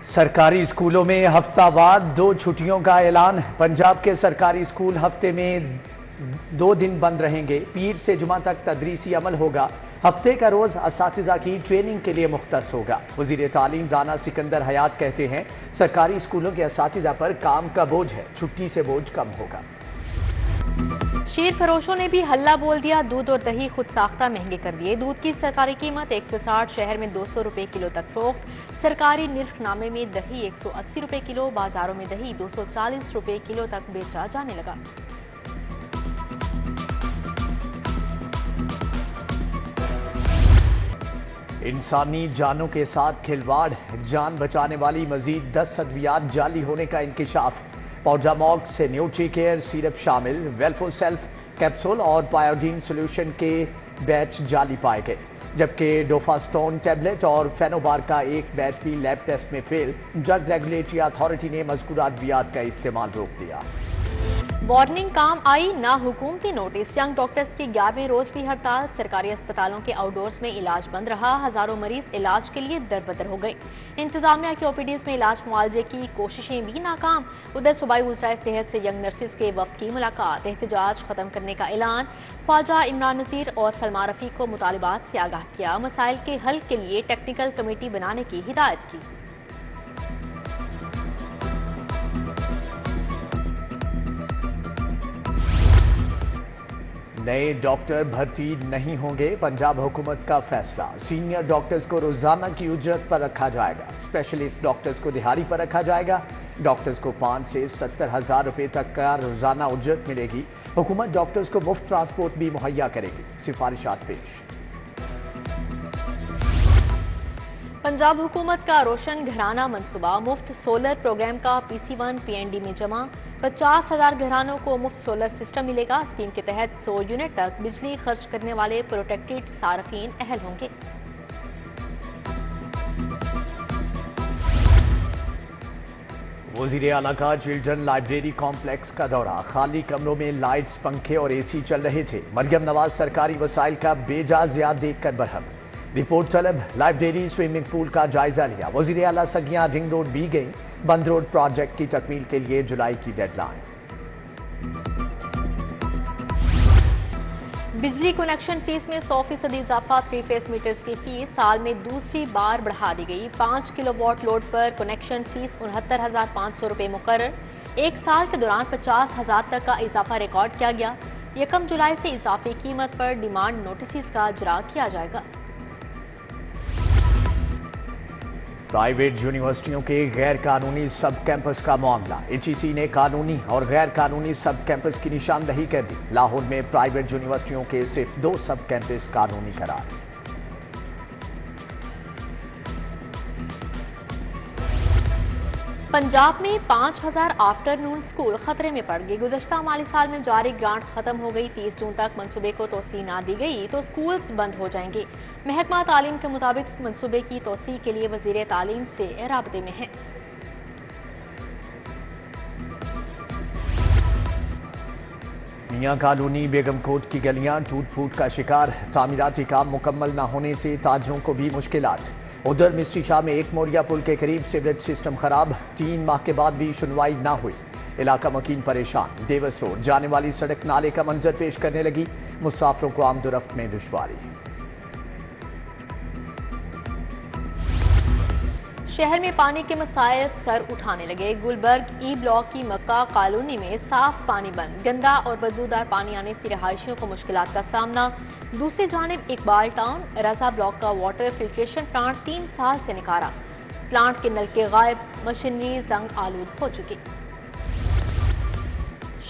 سرکاری اسکولوں میں ہفتہ وار 2 چھٹیوں کا اعلان۔ پنجاب کے سرکاری اسکول ہفتے میں 2 دن بند رہیں گے۔ پیر سے جمعہ تک تدریسی عمل ہوگا۔ ہفتے کا روز اساتذہ کی ٹریننگ کے لیے مختص ہوگا۔ وزیر تعلیم رانا سکندر حیات کہتے ہیں سرکاری اسکولوں کے اساتذہ پر کام کا بوجھ ہے، چھٹی سے بوجھ کم ہوگا۔ شیر فروشوں نے بھی ہلہ بول دیا، دودھ اور دہی خود ساختہ مہنگے کر دیے۔ دودھ کی سرکاری قیمت 160، شہر میں 200 روپے کلو تک فروخت۔ سرکاری نرخ نامے میں دہی 180 روپے کلو، بازاروں میں دہی 240 روپے کلو تک بیچا جانے لگا۔ انسانی جانوں کے ساتھ کھلواڑ، جان بچانے والی مزید 10 ادویات جعلی ہونے کا انکشاف۔ پوڈاماک سے نیوٹری کیئر سیرپ شامل، ویلفو سیلف کیپسول اور پائیوڈین سولوشن کے بیچ جعلی پائے گئے، جبکہ ڈوفاسٹون ٹیبلٹ اور فینوبار کا ایک بیچ بھی لیب ٹیسٹ میں فیل۔ ڈرگ ریگولیٹری اتھارٹی نے مذکورہ ادویات کا استعمال روک دیا۔ وارننگ کام آئی، نہ حکومتی نوٹس۔ ینگ ڈاکٹرز کی 11ویں روز بھی ہڑتال۔ سرکاری اسپتالوں کے آؤٹ ڈورز میں علاج بند رہا، ہزاروں مریض علاج کے لیے دربدر ہو گئے۔ انتظامیہ کی OPDs میں علاج معالجے کی کوششیں بھی ناکام۔ ادھر صوبائی وزرائے صحت سے ینگ نرسز کے وفد کی ملاقات، احتجاج ختم کرنے کا اعلان۔ خواجہ عمران نذیر اور سلما رفیق کو مطالبات سے آگاہ کیا، مسائل کے حل کے لیے ٹیکنیکل کمیٹی بنانے کی ہدایت کی۔ نئے ڈاکٹر بھرتی نہیں ہوں گے، پنجاب حکومت کا فیصلہ۔ سینئر ڈاکٹرز کو روزانہ کی اجرت پر رکھا جائے گا، اسپیشلسٹ ڈاکٹرز کو دہاڑی پر رکھا جائے گا۔ ڈاکٹرز کو 5 سے 70 ہزار روپے تک کا روزانہ اجرت ملے گی۔ حکومت ڈاکٹرز کو مفت ٹرانسپورٹ بھی مہیا کرے گی۔ سفارشات پیش۔ پنجاب حکومت کا روشن گھرانہ منصوبہ، مفت سولر پروگرام کا PC1 PND میں جمع۔ 50,000 گھرانوں کو مفت سولر سسٹم ملے گا۔ اسکیم کے تحت 100 یونٹ تک بجلی خرچ کرنے والے پروٹیکٹڈ صارفین اہل ہوں گے۔ وزیر اعلیٰ کا چلڈرن لائبریری کمپلیکس کا دورہ، خالی کمروں میں لائٹس، پنکھے اور AC چل رہے تھے۔ مریم نواز سرکاری وسائل کا بے جا ضیاع دیکھ کر برہم۔ رپورٹ طلب، لائبریری سوئمنگ پول کا جائزہ لیا۔ وزیر اعلیٰ سگیاں رنگ روڈ بھی گئیں۔ بند روڈ پروجیکٹ کی تکمیل کے لیے جولائی کی ڈیڈ لائن۔ بجلی کنیکشن فیس میں 100% اضافہ، 3 فیس میٹرز کی فیس سال میں دوسری بار بڑھا دی گئی۔ 5 کلو واٹ لوڈ پر کنیکشن فیس 69,500 روپے مقرر۔ ایک سال کے دوران 50,000 تک کا اضافہ ریکارڈ کیا گیا۔ 1 جولائی سے اضافی قیمت پر ڈیمانڈ نوٹسز کا اجرا کیا جائے گا۔ پرائیویٹ یونیورسٹیوں کے غیر قانونی سب کیمپس کا معاملہ، HEC نے قانونی اور غیر قانونی سب کیمپس کی نشاندہی کر دی۔ لاہور میں پرائیویٹ یونیورسٹیوں کے صرف 2 سب کیمپس قانونی قرار۔ پنجاب میں 5,000 آفٹر نون سکول خطرے میں پڑ گئے۔ گزشتہ مالی سال میں جاری گرانٹ ختم ہو گئی۔ 30 جون تک منصوبے کو توسیع نہ دی گئی تو سکولز بند ہو جائیں گے۔ محکمہ تعلیم کے مطابق منصوبے کی توسیع کے لیے وزیر تعلیم سے رابطے میں ہیں۔ میاں کالونی بیگم کوٹ کی گلیاں ٹوٹ پھوٹ کا شکار، تعمیراتی کام مکمل نہ ہونے سے تاجروں کو بھی مشکلات۔ ادھر مستری شاہ میں 1 موریا پل کے قریب سیوریج سسٹم خراب، 3 ماہ کے بعد بھی سنوائی نہ ہوئی۔ علاقہ مکین پریشان، ڈیوس روڈ جانے والی سڑک نالے کا منظر پیش کرنے لگی، مسافروں کو آمد و رفت میں دشواری۔ شہر میں پانی کے مسائل سر اٹھانے لگے۔ گلبرگ ای بلاک کی مکہ کالونی میں صاف پانی بند، گندا اور بدبودار پانی آنے سے رہائشیوں کو مشکلات کا سامنا۔ دوسری جانب اقبال ٹاؤن رضا بلاک کا واٹر فلٹریشن پلانٹ 3 سال سے نکارا، پلانٹ کے نلکے غائب، مشینری زنگ آلود ہو چکی۔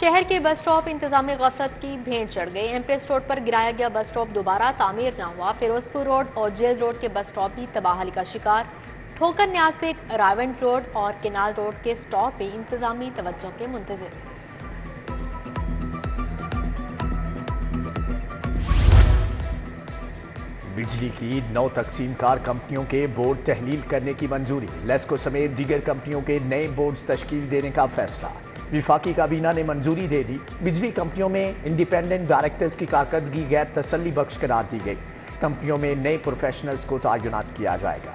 شہر کے بس سٹاپ انتظامی غفلت کی بھینٹ چڑھ گئے۔ ایمپریس روڈ پر گرایا گیا بس سٹاپ دوبارہ تعمیر نہ ہوا۔ فیروز پور روڈ اور جیل روڈ کے بس سٹاپ بھی تباہی کا شکار۔ ٹھوکر نیاز بیگ، راونٹ روڈ اور کینال روڈ کے سٹاپ بھی انتظامی توجہ کے منتظر۔ بجلی کی 9 تقسیم کار کمپنیوں کے بورڈ تحلیل کرنے کی منظوری، لیسکو سمیت دیگر کمپنیوں کے نئے بورڈز تشکیل دینے کا فیصلہ۔ وفاقی کابینہ نے منظوری دے دی۔ بجلی کمپنیوں میں انڈیپینڈنٹ ڈائریکٹرز کی کارکردگی غیر تسلی بخش قرار دی گئی۔ کمپنیوں میں نئے پروفیشنلز کو تعینات کیا جائے گا۔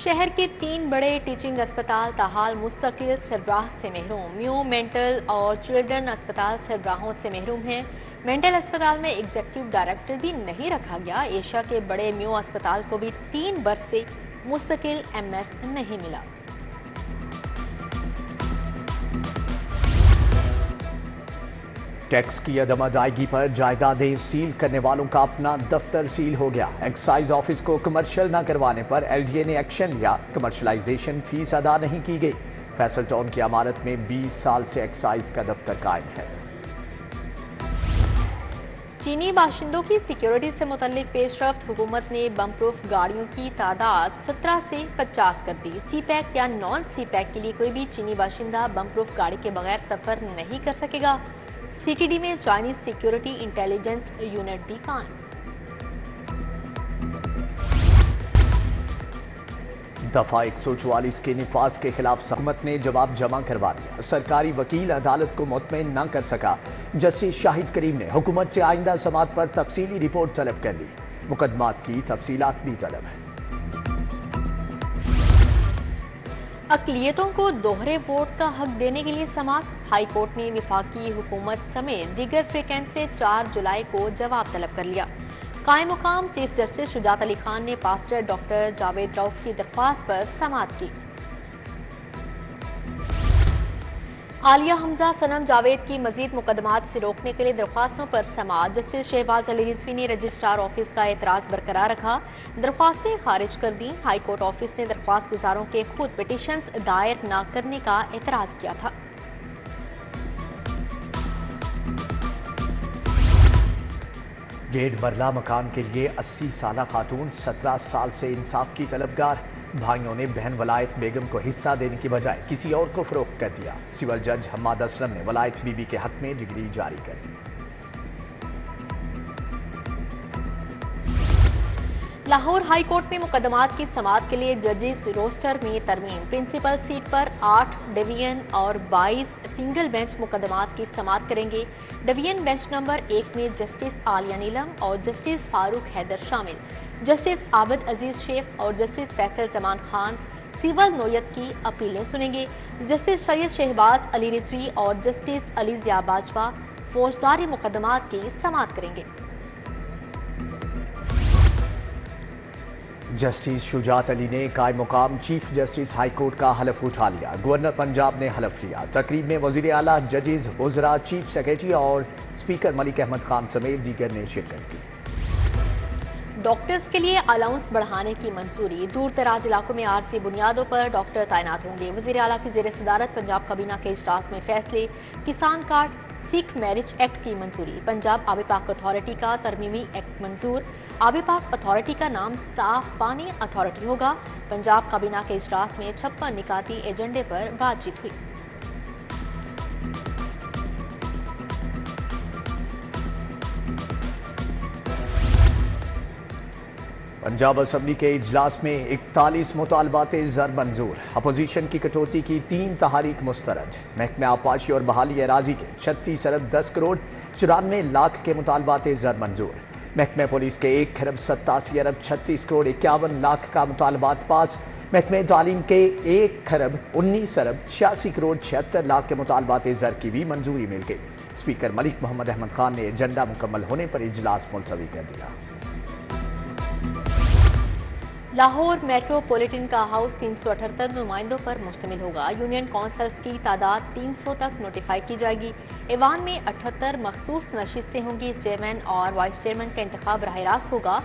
شہر کے 3 بڑے ٹیچنگ اسپتال تاحال مستقل سربراہ سے محروم۔ میو مینٹل اور چلڈرن اسپتال سربراہوں سے محروم ہیں۔ مینٹل اسپتال میں ایگزیکٹو ڈائریکٹر بھی نہیں رکھا گیا۔ ایشیا کے بڑے میو اسپتال کو بھی 3 برس سے مستقل MS نہیں ملا۔ ٹیکس کی عدم ادائیگی پر جائیدادیں سیل کرنے والوں کا اپنا دفتر سیل ہو گیا۔ ایکسائز آفس کو کمرشل نہ کروانے پر LDA نے ایکشن لیا۔ کمرشلائزیشن فیس ادا نہیں کی گئی۔ فیصل ٹاؤن کی عمارت میں 20 سال سے ایکسائز کا دفتر قائم ہے۔ چینی باشندوں کی سیکیورٹی سے متعلق پیش رفت۔ حکومت نے بم پروف گاڑیوں کی تعداد 17 سے 50 کر دی۔ سی پیک یا نان سی پیک کے لیے کوئی بھی چینی باشندہ بم پروف گاڑی کے بغیر سفر نہیں کر سکے گا۔ CTD میں چائنیز سیکیورٹی انٹیلیجنس یونٹ بھی قائم۔ دفعہ 144 کے نفاذ کے خلاف حکومت نے جواب جمع کروا دیا۔ سرکاری وکیل عدالت کو مطمئن نہ کر سکا۔ جسٹس شاہد کریم نے حکومت سے آئندہ سماعت پر تفصیلی رپورٹ طلب کر لی۔ مقدمات کی تفصیلات بھی طلب ہے۔ اقلیتوں کو دوہرے ووٹ کا حق دینے کے لیے سماعت۔ ہائی کورٹ نے وفاقی حکومت سمیت دیگر فریقین سے 4 جولائی کو جواب طلب کر لیا۔ قائم مقام چیف جسٹس شجاعت علی خان نے پاسٹر ڈاکٹر جاوید رؤف کی درخواست پر سماعت کی۔ عالیہ حمزہ صنم جاوید کی مزید مقدمات سے روکنے کے لیے درخواستوں پر سماعت۔ جسٹس شہباز علی رضوی نے رجسٹرار آفس کا اعتراض برقرار رکھا۔ درخواستیں خارج کر دیں۔ ہائی کورٹ آفس نے درخواست گزاروں کے خود پٹیشنز دائر نہ کرنے کا اعتراض کیا تھا۔ 1.5 مرلہ مکان کے لیے 80 سالہ خاتون 17 سال سے انصاف کی طلبگار۔ بھائیوں نے بہن ولایت بیگم کو حصہ دینے کی بجائے کسی اور کو فروخت کر دیا۔ سول جج حماد اسلم نے ولایت بی بی کے حق میں ڈگری جاری کر دی۔ لاہور ہائی کورٹ میں مقدمات کی سماعت کے لیے ججز روسٹر میں ترمیم۔ پرنسپل سیٹ پر 8 ڈویژن اور 22 سنگل بینچ مقدمات کی سماعت کریں گے۔ ڈویژن بینچ نمبر 1 میں جسٹس عالیہ نیلم اور جسٹس فاروق حیدر شامل۔ جسٹس عابد عزیز شیخ اور جسٹس فیصل زمان خان سول نوعیت کی اپیلیں سنیں گے۔ جسٹس سید شہباز علی رضوی اور جسٹس علی ضیاء باجوہ فوجداری مقدمات کی سماعت کریں گے۔ جسٹس شجاعت علی نے قائم مقام چیف جسٹس ہائی کورٹ کا حلف اٹھا لیا۔ گورنر پنجاب نے حلف لیا۔ تقریب میں وزیر اعلیٰ، ججز، وزراء، چیف سیکریٹری اور اسپیکر ملک احمد خان سمیت دیگر نے شرکت کی۔ ڈاکٹرز کے لیے الاؤنس بڑھانے کی منظوری۔ دور دراز علاقوں میں عارضی بنیادوں پر ڈاکٹر تعینات ہوں گے۔ وزیر اعلیٰ کی زیر صدارت پنجاب کابینہ کے اجلاس میں فیصلے۔ کسان کارڈ سکھ میرج ایکٹ کی منظوری۔ پنجاب آب پاک اتھارٹی کا ترمیمی ایکٹ منظور۔ آب پاک اتھارٹی کا نام صاف پانی اتھارٹی ہوگا۔ پنجاب کابینہ کے اجلاس میں 56 نکاتی ایجنڈے پر بات چیت ہوئی۔ پنجاب اسمبلی کے اجلاس میں 41 مطالبات زر منظور۔ اپوزیشن کی کٹوتی کی 3 تحاریک مسترد۔ محکمہ آبپاشی اور بحالی اراضی کے 36 ارب 10 کروڑ 94 لاکھ کے مطالبات زر منظور۔ محکمہ پولیس کے 1 کھرب 87 ارب 36 کروڑ 51 لاکھ کا مطالبات پاس۔ محکمہ تعلیم کے 1 کھرب 19 ارب 86 کروڑ 76 لاکھ کے مطالبات زر کی بھی منظوری مل گئی۔ اسپیکر ملک محمد احمد خان نے ایجنڈا مکمل ہونے پر اجلاس ملتوی کر دیا۔ لاہور میٹروپولیٹن کا ہاؤس 378 نمائندوں پر مشتمل ہوگا۔ یونین کونسلز کی تعداد 300 تک نوٹیفائی کی جائے گی۔ ایوان میں 78 مخصوص نشستیں ہوں گی۔ چیئرمین اور وائس چیئرمین کا انتخاب براہ راست ہوگا۔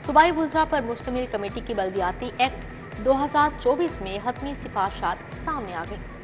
صوبائی وزراء پر مشتمل کمیٹی کی بلدیاتی ایکٹ 2024 میں حتمی سفارشات سامنے آ گئیں۔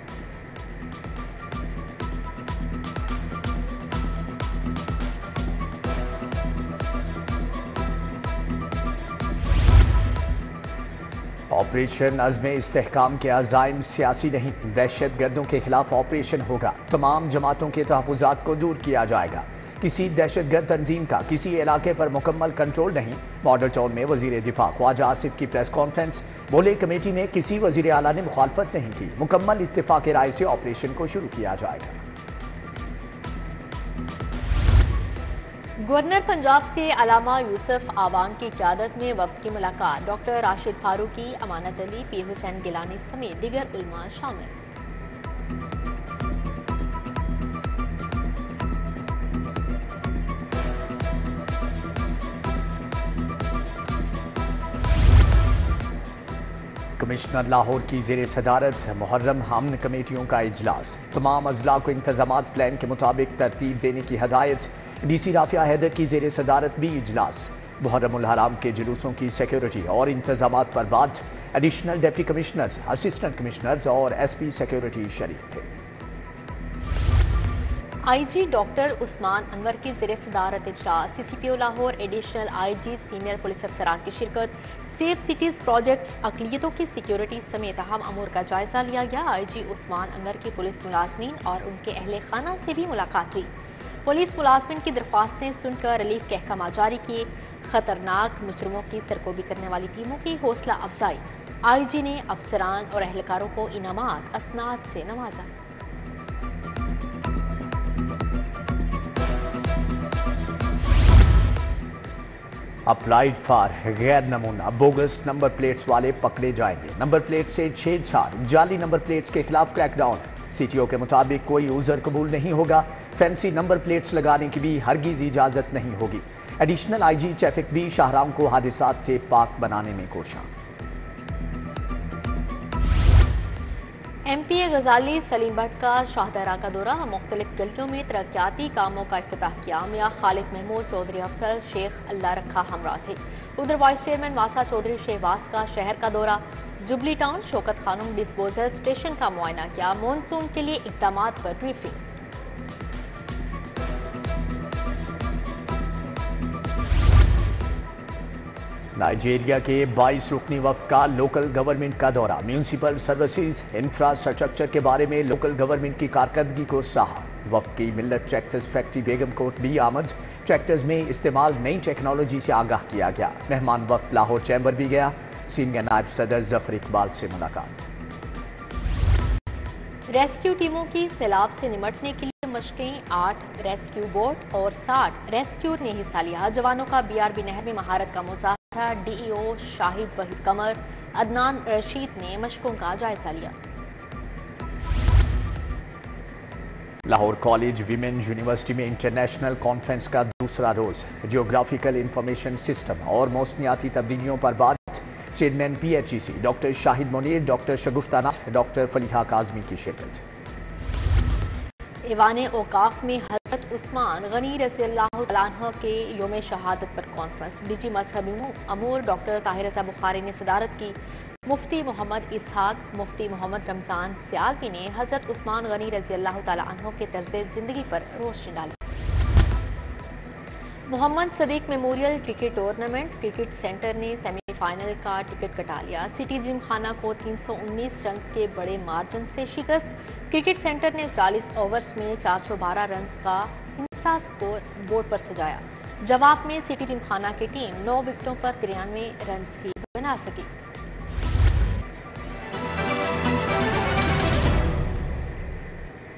آپریشن عزم استحکام کے عزائم سیاسی نہیں، دہشت گردوں کے خلاف آپریشن ہوگا۔ تمام جماعتوں کے تحفظات کو دور کیا جائے گا۔ کسی دہشت گرد تنظیم کا کسی علاقے پر مکمل کنٹرول نہیں۔ ماڈل ٹاؤن میں وزیر دفاع خواجہ آصف کی پریس کانفرنس۔ بولے کمیٹی میں کسی وزیر اعلیٰ نے مخالفت نہیں کی۔ مکمل اتفاق رائے سے آپریشن کو شروع کیا جائے گا۔ گورنر پنجاب سے علامہ یوسف آوان کی قیادت میں وفد کی ملاقات، ڈاکٹر راشد فاروقی، امانت علی، پیر حسین گیلانی سمیت دیگر علماء شامل۔ کمشنر لاہور کی زیر صدارت محرم امن کمیٹیوں کا اجلاس، تمام اضلاع کو انتظامات پلان کے مطابق ترتیب دینے کی ہدایت، ڈی سی رافعہ حیدر کی زیر صدارت بھی اجلاس، محرم الحرام کے جلوسوں کی سیکیورٹی اور انتظامات پر بات، additional deputy commissioners, assistant commissioners اور ایس پی سیکیورٹی شریک تھے۔ آئی جی ڈاکٹر عثمان انور کی زیر صدارت اجلاس، C C P O Lahore, additional I G, senior police افسران کی شرکت، سیف سٹیز پروجیکٹس، اقلیتوں کی سیکیورٹی سمیت اہم امور کا جائزہ لیا گیا۔ آئی جی عثمان انور کی پولیس ملازمین اور ان کے اہل خانہ سے بھی ملاقات ہوئی، پولیس ملازمین کی درخواستیں سن کر ریلیف کے احکامات جاری کیے، خطرناک مجرموں کی سرکوبی کرنے والی ٹیموں کی حوصلہ افزائی، آئی جی نے افسران اور اہلکاروں کو انعامات اسناد سے نوازا۔ اپلائیڈ فار غیر نمونہ بوگس نمبر پلیٹس والے پکڑے جائیں گے، نمبر پلیٹ سے چھیڑ چھاڑ، جعلی نمبر پلیٹس کے خلاف crackdown, C T O کے مطابق کوئی عذر قبول نہیں ہوگا، فینسی نمبر پلیٹس لگانے کی بھی ہرگز اجازت نہیں ہوگی۔ ایڈیشنل آئی جی ٹریفک بھی شاہراہوں کو حادثات سے پاک بنانے میں کوشاں۔ M P a Ghazali Saleem but کا شاہدرہ کا دورہ، مختلف گلیوں میں ترقیاتی کاموں کا افتتاح کیا، میاں خالد محمود چودھری افسر شیخ اللہ رکھا ہمراہ تھے۔ ادھر وائس چیئرمین واسا چودھری شہباز کا شہر کا دورہ، جبلی ٹاؤن شوکت خانم ڈسپوزل اسٹیشن کا معائنہ کیا، مونسون کے لیے اقدامات پر بریفنگ۔ نائجیریا کے 22 رکنی وفد کا لوکل گورنمنٹ کا دورہ، میونسپل سروسز انفراسٹرکچر کے بارے میں لوکل گورنمنٹ کی کارکردگی کو سراہا، وفد کی ملت ٹریکٹرز فیکٹری بیگم کوٹ بھی آمد، ٹریکٹرز میں استعمال نئی ٹیکنالوجی سے آگاہ کیا گیا، مہمان وفد لاہور چیمبر بھی گیا، سینئر نائب صدر ظفر اقبال سے ملاقات۔ ریسکیو ٹیموں کی سیلاب سے نمٹنے کے لیے مشقیں، 8 ریسکیو بوٹ اور 60 ریسکیور نے حصہ لیا، جوانوں کا بی آر بی نہر میں مہارت کا مظاہرہ، ڈی ای او شاہد وحید قمر، عدنان رشید نے مشقوں کا جائزہ لیا۔ لاہور کالج ویمن یونیورسٹی میں انٹرنیشنل کانفرنس کا دوسرا روز، جیوگرافیکل انفارمیشن سسٹم اور موسمیاتی تبدیلیوں پر بات، chairman P H E C doctor شاہد منیر، ڈاکٹر شگفتہ ناز، ڈاکٹر فلیحہ کاظمی کی شرکت۔ ایوان اوقاف میں حضرت عثمان غنی رضی اللہ عنہ کے یوم شہادت پر کانفرنس، ڈی جی مذہبی امور ڈاکٹر طاہر رضا بخاری نے صدارت کی، مفتی محمد اسحاق، مفتی محمد رمضان سیالوی نے حضرت عثمان غنی رضی اللہ تعالی عنہ کے طرز زندگی پر روشنی ڈالی۔ Muhammad Siddique memorial cricket tournament, cricket centre نے سیمی فائنل کا ٹکٹ کٹا لیا، سٹی جم خانہ کو 319 رنز کے بڑے مارجن سے شکست، کرکٹ سینٹر نے 40 اوورز میں 412 رنز کا انصاف سکور بورڈ پر سجایا، جواب میں سٹی جم خانہ کی ٹیم 9 وکٹوں پر 93 رنز ہی بنا سکی۔